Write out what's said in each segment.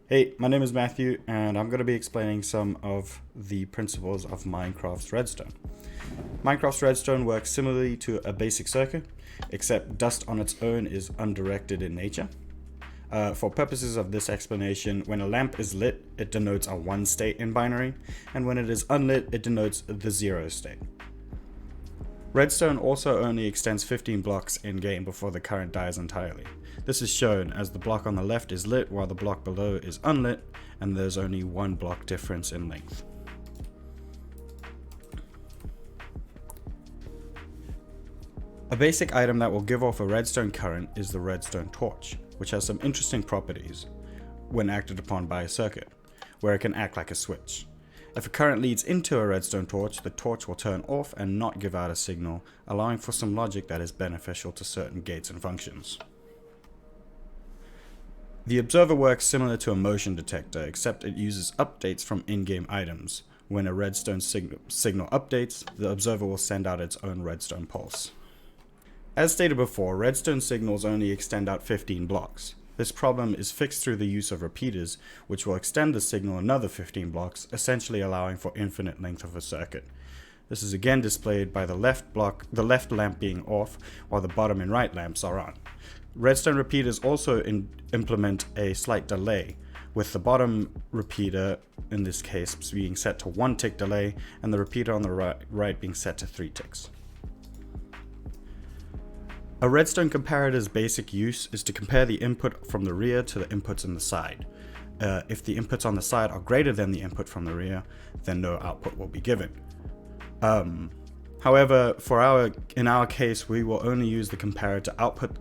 Hey, my name is Matthew, and I'm going to be explaining some of the principles of Minecraft's Redstone. Minecraft's Redstone works similarly to a basic circuit, except dust on its own is undirected in nature. For purposes of this explanation, when a lamp is lit, it denotes a 1 state in binary, and when it is unlit, it denotes the 0 state. Redstone also only extends 15 blocks in-game before the current dies entirely. This is shown as the block on the left is lit while the block below is unlit, and there's only 1 block difference in length. A basic item that will give off a redstone current is the Redstone Torch, which has some interesting properties when acted upon by a circuit, where it can act like a switch. If a current leads into a redstone torch, the torch will turn off and not give out a signal, allowing for some logic that is beneficial to certain gates and functions. The observer works similar to a motion detector, except it uses updates from in-game items. When a redstone signal updates, the observer will send out its own redstone pulse. As stated before, redstone signals only extend out 15 blocks. This problem is fixed through the use of repeaters, which will extend the signal another 15 blocks, essentially allowing for infinite length of a circuit. This is again displayed by the left lamp being off, while the bottom and right lamps are on. Redstone repeaters also implement a slight delay, with the bottom repeater, in this case, being set to 1 tick delay, and the repeater on the right being set to 3 ticks. A redstone comparator's basic use is to compare the input from the rear to the inputs on the side. If the inputs on the side are greater than the input from the rear, then no output will be given. However, in our case, we will only use the comparator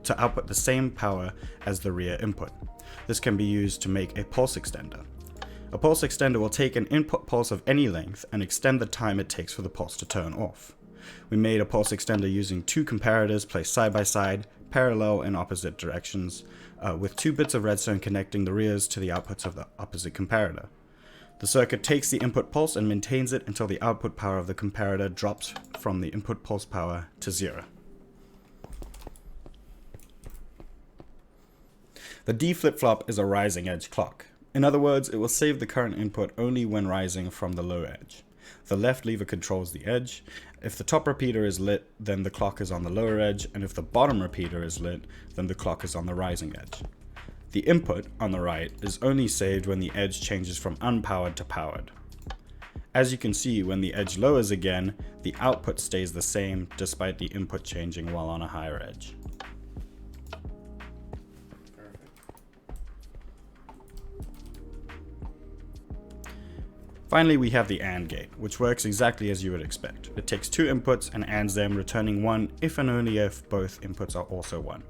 to output the same power as the rear input. This can be used to make a pulse extender. A pulse extender will take an input pulse of any length and extend the time it takes for the pulse to turn off. We made a pulse extender using 2 comparators placed side by side, parallel in opposite directions, with 2 bits of redstone connecting the rears to the outputs of the opposite comparator. The circuit takes the input pulse and maintains it until the output power of the comparator drops from the input pulse power to 0. The D flip-flop is a rising edge clock. In other words, it will save the current input only when rising from the low edge. The left lever controls the edge. If the top repeater is lit, then the clock is on the lower edge, and if the bottom repeater is lit, then the clock is on the rising edge. The input, on the right, is only saved when the edge changes from unpowered to powered. As you can see, when the edge lowers again, the output stays the same despite the input changing while on a higher edge. Finally, we have the AND gate, which works exactly as you would expect. It takes 2 inputs and ANDs them, returning 1 if and only if both inputs are also 1.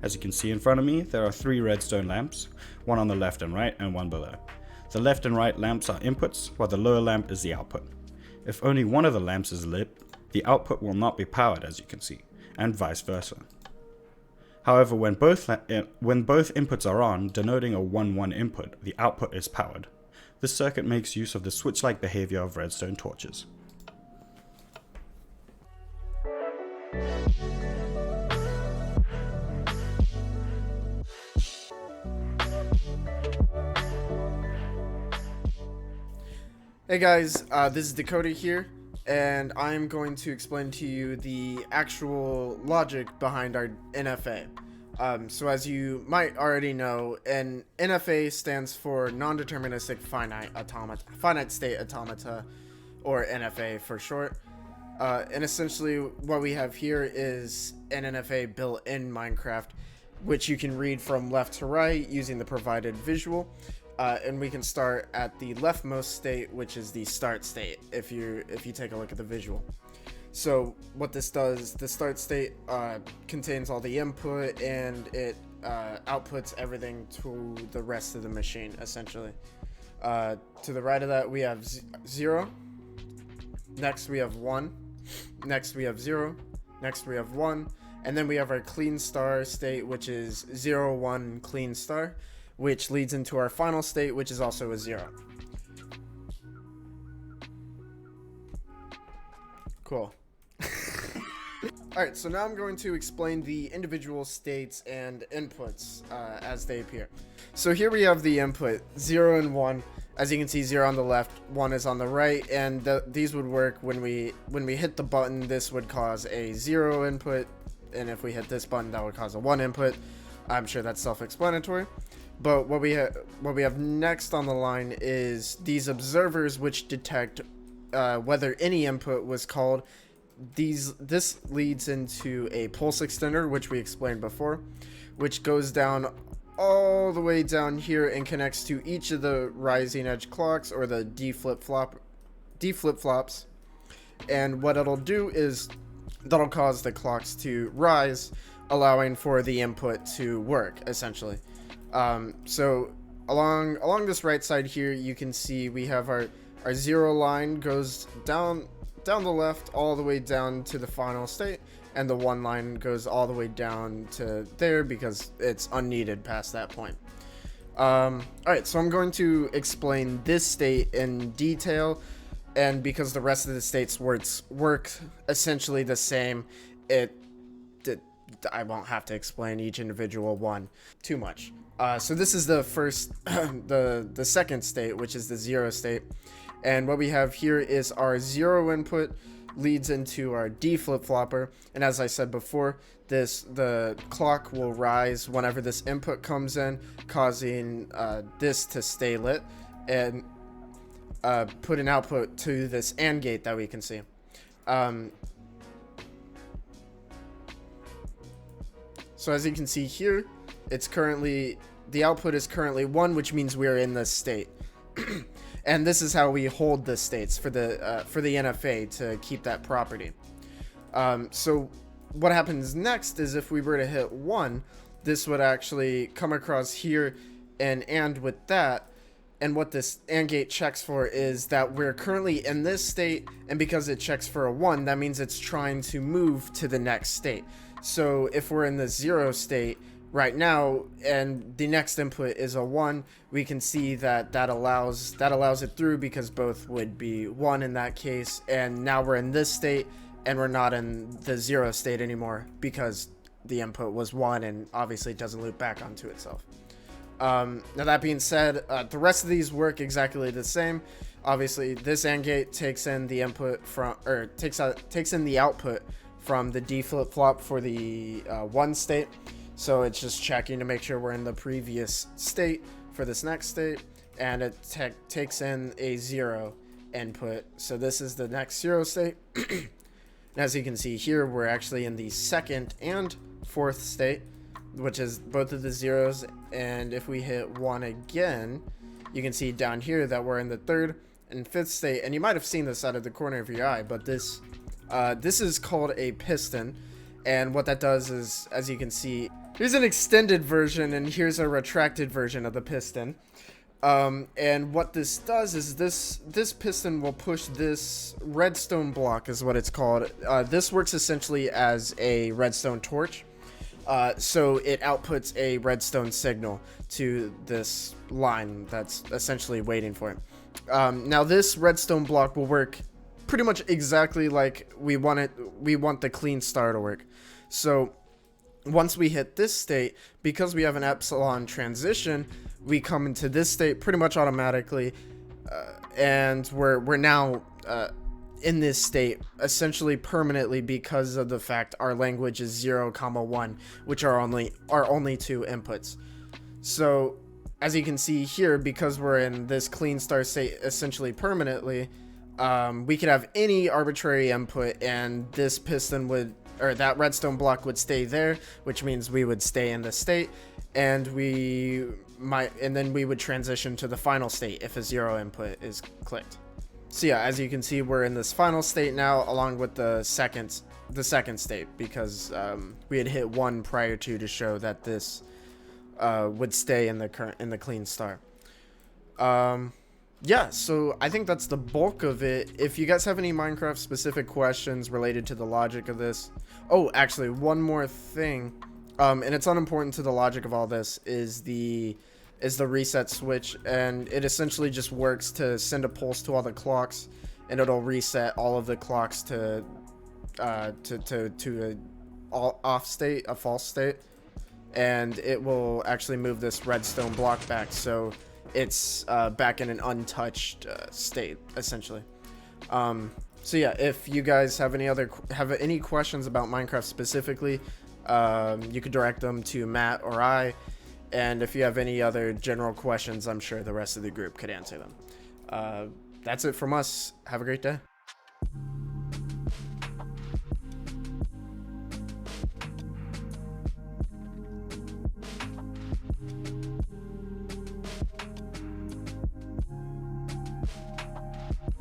As you can see in front of me, there are 3 redstone lamps, 1 on the left and right and 1 below. The left and right lamps are inputs, while the lower lamp is the output. If only one of the lamps is lit, the output will not be powered, as you can see, and vice versa. However, when both inputs are on, denoting a 1-1 input, the output is powered. This circuit makes use of the switch-like behavior of redstone torches. Hey guys, this is Dakota here, and I'm going to explain to you the actual logic behind our NFA. So as you might already know, an NFA stands for non-deterministic finite state automata, or NFA for short. And essentially what we have here is an NFA built in Minecraft, which you can read from left to right using the provided visual. And we can start at the leftmost state, which is the start state, if you take a look at the visual. So what this does, the start state contains all the input, and it outputs everything to the rest of the machine, essentially. To the right of that, we have 0. Next we have 1. Next we have 0. Next we have 1. And then we have our clean star state, which is 0, 1, clean star, which leads into our final state, which is also a 0. Cool. Alright, so now I'm going to explain the individual states and inputs as they appear. So here we have the input 0 and 1. As you can see, 0 on the left, 1 is on the right, and these would work when we hit the button. This would cause a 0 input, and if we hit this button, that would cause a 1 input. I'm sure that's self-explanatory. But what we have next on the line is these observers, which detect whether any input was called. This leads into a pulse extender, which we explained before, which goes down all the way down here and connects to each of the rising edge clocks, or the D flip-flops. And what it'll do is that'll cause the clocks to rise, allowing for the input to work, essentially. So along this right side here, you can see we have our 0 line goes down the left all the way down to the final state, and the 1 line goes all the way down to there because it's unneeded past that point. Alright, so I'm going to explain this state in detail, and because the rest of the states work essentially the same, I won't have to explain each individual one too much. So this is the first, the second state, which is the 0 state. And what we have here is our 0 input leads into our D flip-flopper. And as I said before, the clock will rise whenever this input comes in, causing this to stay lit and put an output to this AND gate that we can see. So as you can see here, the output is currently 1, which means we're in this state. And this is how we hold the states for the NFA to keep that property. So what happens next is if we were to hit 1, this would actually come across here and with that. And what this AND gate checks for is that we're currently in this state, and because it checks for a 1, that means it's trying to move to the next state. So if we're in the 0 state right now and the next input is a 1, we can see that allows it through, because both would be 1 in that case. And now we're in this state and we're not in the 0 state anymore because the input was 1, and obviously it doesn't loop back onto itself. Now that being said, the rest of these work exactly the same. Obviously this AND gate takes in the input from, or takes in the output from the D flip-flop for the 1 state. So it's just checking to make sure we're in the previous state for this next state, and it takes in a 0 input. So this is the next 0 state. As you can see here, we're actually in the 2nd and 4th state, which is both of the 0s. And if we hit 1 again, you can see down here that we're in the 3rd and 5th state. And you might have seen this out of the corner of your eye, but this is called a piston. And what that does is, as you can see, here's an extended version and here's a retracted version of the piston. And what this does is this piston will push this redstone block, is what it's called. This works essentially as a redstone torch. So it outputs a redstone signal to this line that's essentially waiting for it. Now this redstone block will work pretty much exactly like we want the clean star to work. So once we hit this state, because we have an epsilon transition, we come into this state pretty much automatically, and we're now in this state essentially permanently because of the fact our language is 0, 1, which are only 2 inputs. So as you can see here, because we're in this clean star state essentially permanently, we could have any arbitrary input and this piston would, or that redstone block would stay there, which means we would stay in the state, and then we would transition to the final state if a 0 input is clicked. So yeah, as you can see, we're in this final state now, along with the second state, because we had hit 1 prior to show that this would stay in the clean star. Yeah, so I think that's the bulk of it. If you guys have any Minecraft specific questions related to the logic of this, oh, actually, one more thing, and it's unimportant to the logic of all this, is the reset switch, and it essentially just works to send a pulse to all the clocks, and it'll reset all of the clocks to a off state, a false state. and it will actually move this redstone block back, so it's back in an untouched state, essentially. So yeah, if you guys have any questions about Minecraft specifically, you could direct them to Matt or I. And if you have any other general questions, I'm sure the rest of the group could answer them. That's it from us. Have a great day.